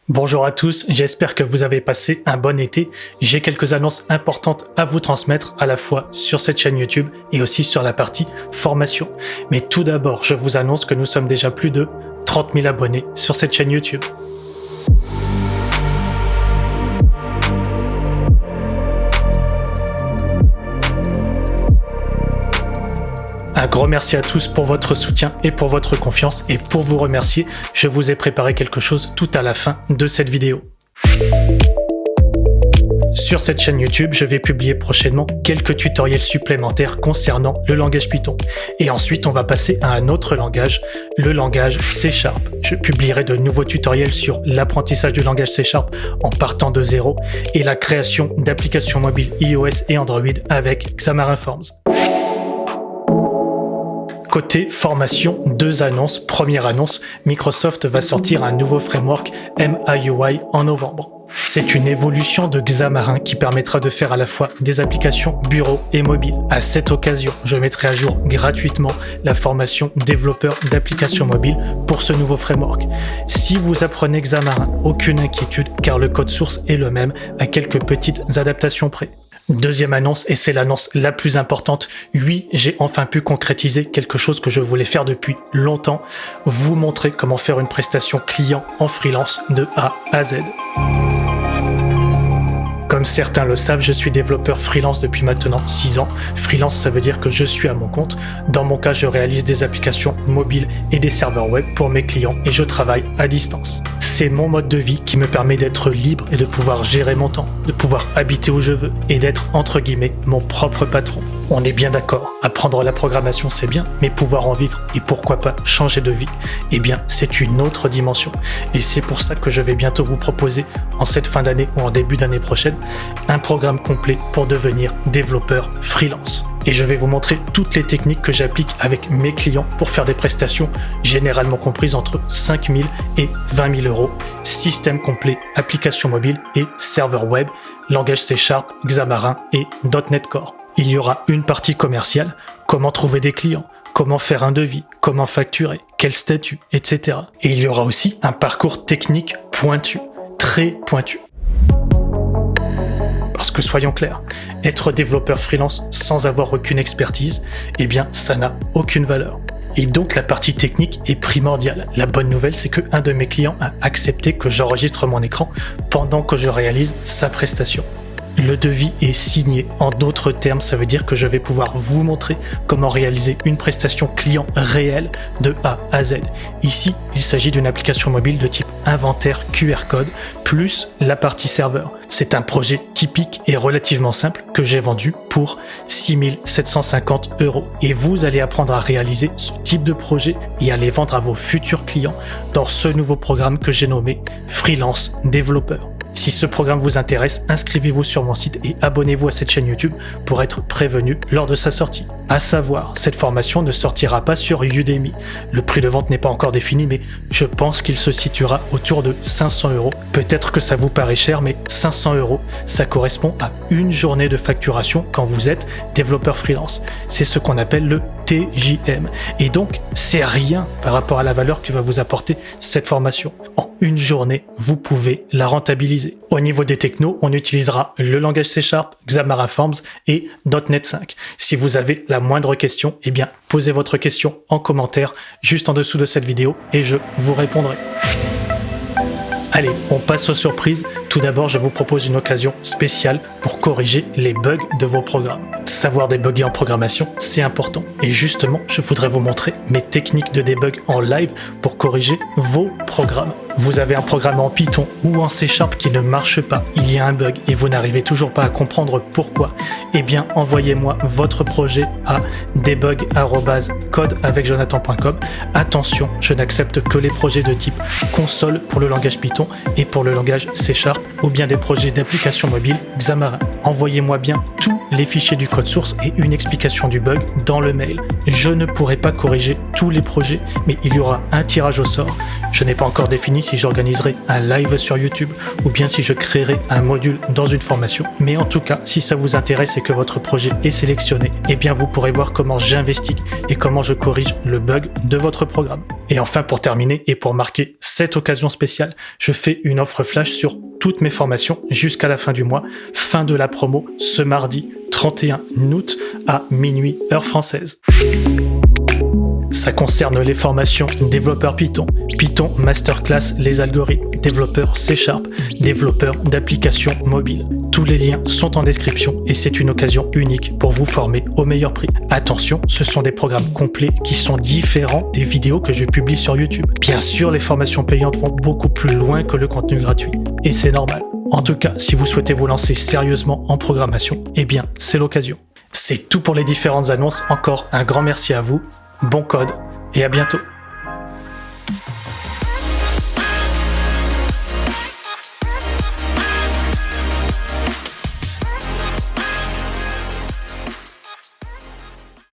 Bonjour à tous, j'espère que vous avez passé un bon été. J'ai quelques annonces importantes à vous transmettre à la fois sur cette chaîne YouTube et aussi sur la partie formation. Mais tout d'abord, je vous annonce que nous sommes déjà plus de 30 000 abonnés sur cette chaîne YouTube. Un grand merci à tous pour votre soutien et pour votre confiance. Et pour vous remercier, je vous ai préparé quelque chose tout à la fin de cette vidéo. Sur cette chaîne YouTube, je vais publier prochainement quelques tutoriels supplémentaires concernant le langage Python. Et ensuite, on va passer à un autre langage, le langage C#. Je publierai de nouveaux tutoriels sur l'apprentissage du langage C# en partant de zéro et la création d'applications mobiles iOS et Android avec Xamarin Forms. Côté formation, deux annonces. Première annonce, Microsoft va sortir un nouveau framework MIUI en novembre. C'est une évolution de Xamarin qui permettra de faire à la fois des applications bureau et mobile. À cette occasion, je mettrai à jour gratuitement la formation développeur d'applications mobiles pour ce nouveau framework. Si vous apprenez Xamarin, aucune inquiétude car le code source est le même à quelques petites adaptations près. Deuxième annonce, et c'est l'annonce la plus importante, oui, j'ai enfin pu concrétiser quelque chose que je voulais faire depuis longtemps, vous montrer comment faire une prestation client en freelance de A à Z. Comme certains le savent, je suis développeur freelance depuis maintenant 6 ans. Freelance, ça veut dire que je suis à mon compte. Dans mon cas, je réalise des applications mobiles et des serveurs web pour mes clients et je travaille à distance. C'est mon mode de vie qui me permet d'être libre et de pouvoir gérer mon temps, de pouvoir habiter où je veux et d'être, entre guillemets, mon propre patron. On est bien d'accord, apprendre la programmation c'est bien, mais pouvoir en vivre et pourquoi pas changer de vie, eh bien c'est une autre dimension. Et c'est pour ça que je vais bientôt vous proposer, en cette fin d'année ou en début d'année prochaine, un programme complet pour devenir développeur freelance. Et je vais vous montrer toutes les techniques que j'applique avec mes clients pour faire des prestations généralement comprises entre 5 000 et 20 000 euros, système complet, application mobile et serveur web, langage C#, Xamarin et .NET Core. Il y aura une partie commerciale, comment trouver des clients, comment faire un devis, comment facturer, quel statut, etc. Et il y aura aussi un parcours technique pointu, très pointu. Parce que soyons clairs, être développeur freelance sans avoir aucune expertise, eh bien ça n'a aucune valeur. Et donc la partie technique est primordiale. La bonne nouvelle, c'est qu'un de mes clients a accepté que j'enregistre mon écran pendant que je réalise sa prestation. Le devis est signé. En d'autres termes, ça veut dire que je vais pouvoir vous montrer comment réaliser une prestation client réelle de A à Z. Ici, il s'agit d'une application mobile de type inventaire QR code plus la partie serveur. C'est un projet typique et relativement simple que j'ai vendu pour 6 750 €. Et vous allez apprendre à réaliser ce type de projet et à les vendre à vos futurs clients dans ce nouveau programme que j'ai nommé Freelance Développeur. Si ce programme vous intéresse, inscrivez-vous sur mon site et abonnez-vous à cette chaîne YouTube pour être prévenu lors de sa sortie. À savoir, cette formation ne sortira pas sur Udemy. Le prix de vente n'est pas encore défini, mais je pense qu'il se situera autour de 500 €. Peut-être que ça vous paraît cher, mais 500 €, ça correspond à une journée de facturation quand vous êtes développeur freelance. C'est ce qu'on appelle le TJM. Et donc, c'est rien par rapport à la valeur que va vous apporter cette formation. En une journée, vous pouvez la rentabiliser. Au niveau des technos, on utilisera le langage C#, Xamarin Forms et .NET 5. Si vous avez la moindre question, eh bien, posez votre question en commentaire juste en dessous de cette vidéo et je vous répondrai. Allez, on passe aux surprises. Tout d'abord, je vous propose une occasion spéciale pour corriger les bugs de vos programmes. Savoir débugger en programmation, c'est important. Et justement, je voudrais vous montrer mes techniques de debug en live pour corriger vos programmes. Vous avez un programme en Python ou en C# qui ne marche pas, il y a un bug et vous n'arrivez toujours pas à comprendre pourquoi, eh bien envoyez-moi votre projet à debug@codeavecjonathan.com. Attention, je n'accepte que les projets de type console pour le langage Python et pour le langage C# ou bien des projets d'application mobile Xamarin. Envoyez-moi bien tous les fichiers du code source et une explication du bug dans le mail. Je ne pourrai pas corriger tous les projets, mais il y aura un tirage au sort. Je n'ai pas encore défini si j'organiserai un live sur YouTube ou bien si je créerai un module dans une formation. Mais en tout cas, si ça vous intéresse et que votre projet est sélectionné, eh bien vous pourrez voir comment j'investigue et comment je corrige le bug de votre programme. Et enfin, pour terminer et pour marquer cette occasion spéciale, je fais une offre flash sur toutes mes formations jusqu'à la fin du mois, fin de la promo ce mardi 31 août à minuit heure française. Ça concerne les formations développeur Python, Python Masterclass les algorithmes, développeur C#, développeur d'applications mobiles. Tous les liens sont en description et c'est une occasion unique pour vous former au meilleur prix. Attention, ce sont des programmes complets qui sont différents des vidéos que je publie sur YouTube. Bien sûr, les formations payantes vont beaucoup plus loin que le contenu gratuit et c'est normal. En tout cas, si vous souhaitez vous lancer sérieusement en programmation, eh bien, c'est l'occasion. C'est tout pour les différentes annonces. Encore un grand merci à vous. Bon code et à bientôt.